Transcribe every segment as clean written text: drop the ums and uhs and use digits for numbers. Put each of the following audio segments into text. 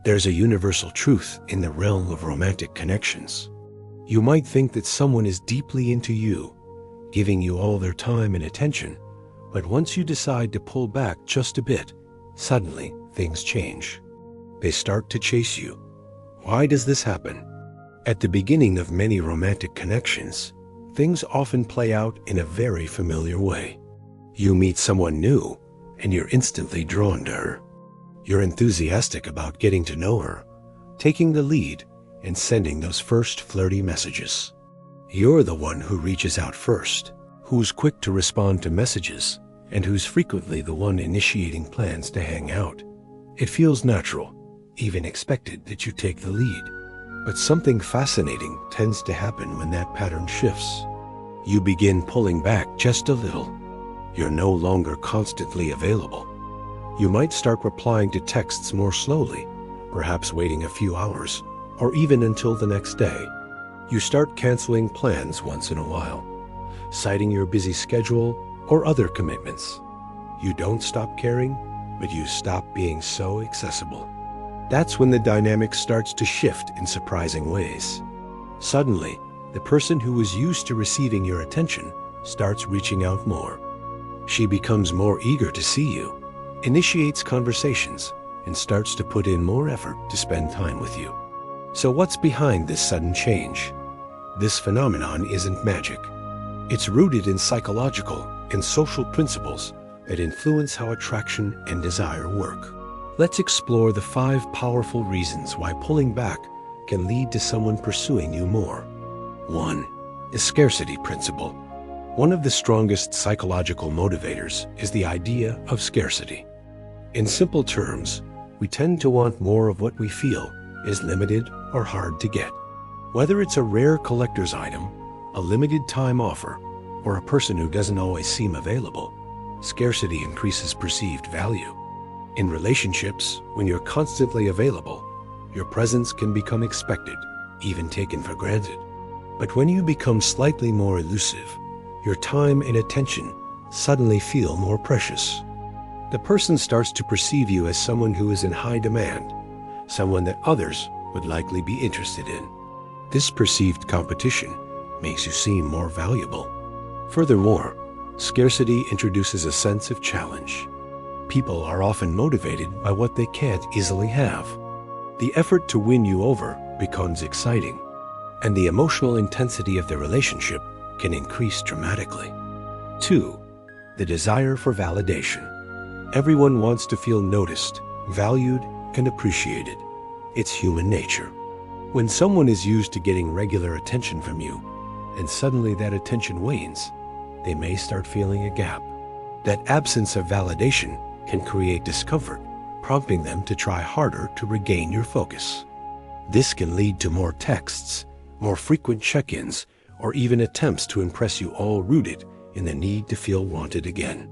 There's a universal truth in the realm of romantic connections. You might think that someone is deeply into you, giving you all their time and attention, but once you decide to pull back just a bit, suddenly things change. They start to chase you. Why does this happen? At the beginning of many romantic connections, things often play out in a very familiar way. You meet someone new, and you're instantly drawn to her. You're enthusiastic about getting to know her, taking the lead, and sending those first flirty messages. You're the one who reaches out first, who's quick to respond to messages, and who's frequently the one initiating plans to hang out. It feels natural, even expected, that you take the lead. But something fascinating tends to happen when that pattern shifts. You begin pulling back just a little. You're no longer constantly available. You might start replying to texts more slowly, perhaps waiting a few hours, or even until the next day. You start canceling plans once in a while, citing your busy schedule or other commitments. You don't stop caring, but you stop being so accessible. That's when the dynamic starts to shift in surprising ways. Suddenly, the person who was used to receiving your attention starts reaching out more. She becomes more eager to see you, initiates conversations, and starts to put in more effort to spend time with you. So what's behind this sudden change? This phenomenon isn't magic. It's rooted in psychological and social principles that influence how attraction and desire work. Let's explore the 5 powerful reasons why pulling back can lead to someone pursuing you more. 1. The scarcity principle. One of the strongest psychological motivators is the idea of scarcity. In simple terms, we tend to want more of what we feel is limited or hard to get. Whether it's a rare collector's item, a limited time offer, or a person who doesn't always seem available, scarcity increases perceived value. In relationships, when you're constantly available, your presence can become expected, even taken for granted. But when you become slightly more elusive, your time and attention suddenly feel more precious. The person starts to perceive you as someone who is in high demand, someone that others would likely be interested in. This perceived competition makes you seem more valuable. Furthermore, scarcity introduces a sense of challenge. People are often motivated by what they can't easily have. The effort to win you over becomes exciting, and the emotional intensity of the relationship can increase dramatically. 2. The desire for validation. Everyone wants to feel noticed, valued, and appreciated. It's human nature. When someone is used to getting regular attention from you, and suddenly that attention wanes, they may start feeling a gap. That absence of validation can create discomfort, prompting them to try harder to regain your focus. This can lead to more texts, more frequent check-ins, or even attempts to impress you, all rooted in the need to feel wanted again.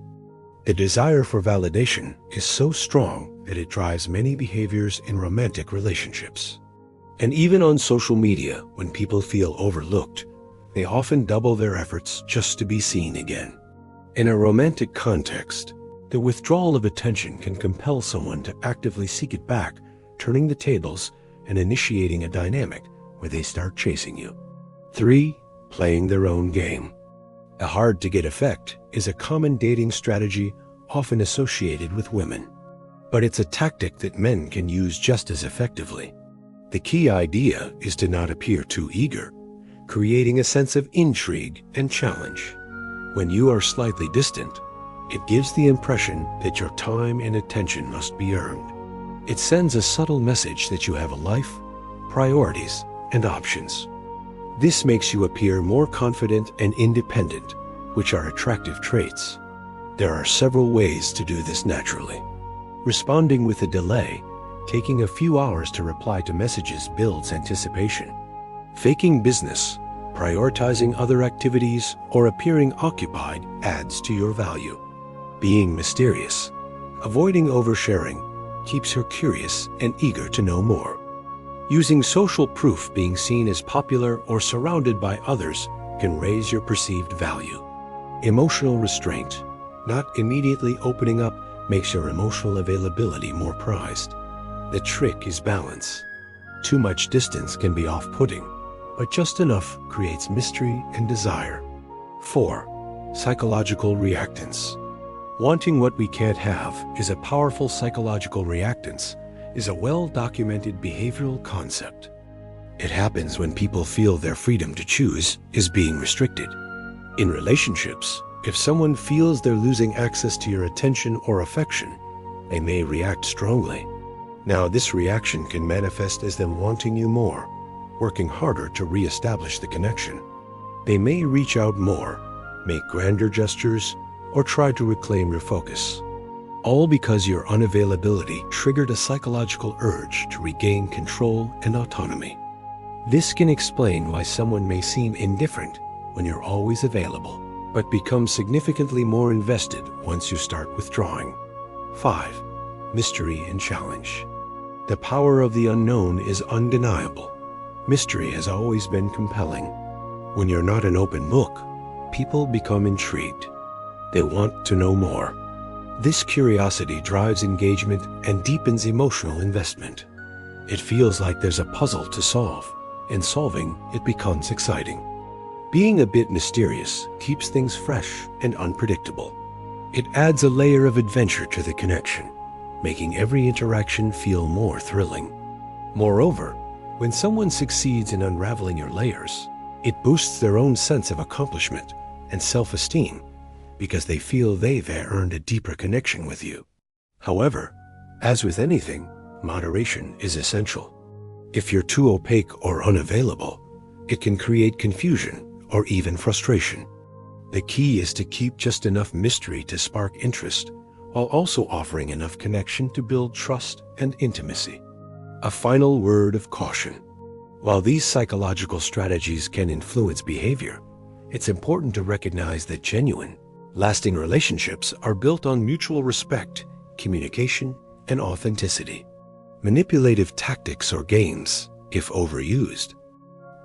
The desire for validation is so strong that it drives many behaviors in romantic relationships. And even on social media, when people feel overlooked, they often double their efforts just to be seen again. In a romantic context, the withdrawal of attention can compel someone to actively seek it back, turning the tables and initiating a dynamic where they start chasing you. 3. Playing their own game. A hard-to-get effect is a common dating strategy often associated with women, but it's a tactic that men can use just as effectively. The key idea is to not appear too eager, creating a sense of intrigue and challenge. When you are slightly distant, it gives the impression that your time and attention must be earned. It sends a subtle message that you have a life, priorities, and options. This makes you appear more confident and independent, which are attractive traits. There are several ways to do this naturally. Responding with a delay, taking a few hours to reply to messages builds anticipation. Faking business, prioritizing other activities, or appearing occupied adds to your value. Being mysterious, avoiding oversharing, keeps her curious and eager to know more. Using social proof, being seen as popular or surrounded by others, can raise your perceived value. Emotional restraint, not immediately opening up, makes your emotional availability more prized. The trick is balance. Too much distance can be off-putting, but just enough creates mystery and desire. 4. Psychological reactance. Wanting what we can't have is a powerful psychological reactance, is a well-documented behavioral concept. It happens when people feel their freedom to choose is being restricted. In relationships, if someone feels they're losing access to your attention or affection, they may react strongly. Now, this reaction can manifest as them wanting you more, working harder to re-establish the connection. They may reach out more, make grander gestures, or try to reclaim your focus. All because your unavailability triggered a psychological urge to regain control and autonomy. This can explain why someone may seem indifferent when you're always available, but become significantly more invested once you start withdrawing. 5. Mystery and challenge. The power of the unknown is undeniable. Mystery has always been compelling. When you're not an open book, people become intrigued. They want to know more. This curiosity drives engagement and deepens emotional investment. It feels like there's a puzzle to solve, and solving it becomes exciting. Being a bit mysterious keeps things fresh and unpredictable. It adds a layer of adventure to the connection, making every interaction feel more thrilling. Moreover, when someone succeeds in unraveling your layers, it boosts their own sense of accomplishment and self-esteem because they feel they've earned a deeper connection with you. However, as with anything, moderation is essential. If you're too opaque or unavailable, it can create confusion or even frustration. The key is to keep just enough mystery to spark interest, while also offering enough connection to build trust and intimacy. A final word of caution. While these psychological strategies can influence behavior, it's important to recognize that genuine, lasting relationships are built on mutual respect, communication, and authenticity. Manipulative tactics or games, if overused,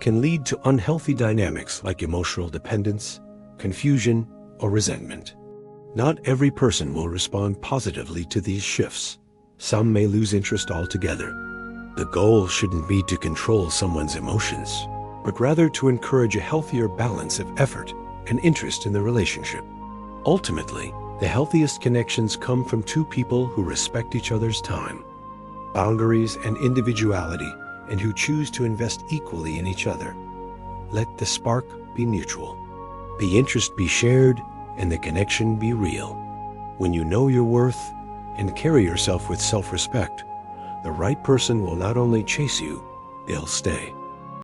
can lead to unhealthy dynamics like emotional dependence, confusion, or resentment. Not every person will respond positively to these shifts. Some may lose interest altogether. The goal shouldn't be to control someone's emotions, but rather to encourage a healthier balance of effort and interest in the relationship. Ultimately, the healthiest connections come from two people who respect each other's time, boundaries, and individuality, and who choose to invest equally in each other. Let the spark be mutual, the interest be shared, and the connection be real. When you know your worth and carry yourself with self-respect, the right person will not only chase you, they'll stay.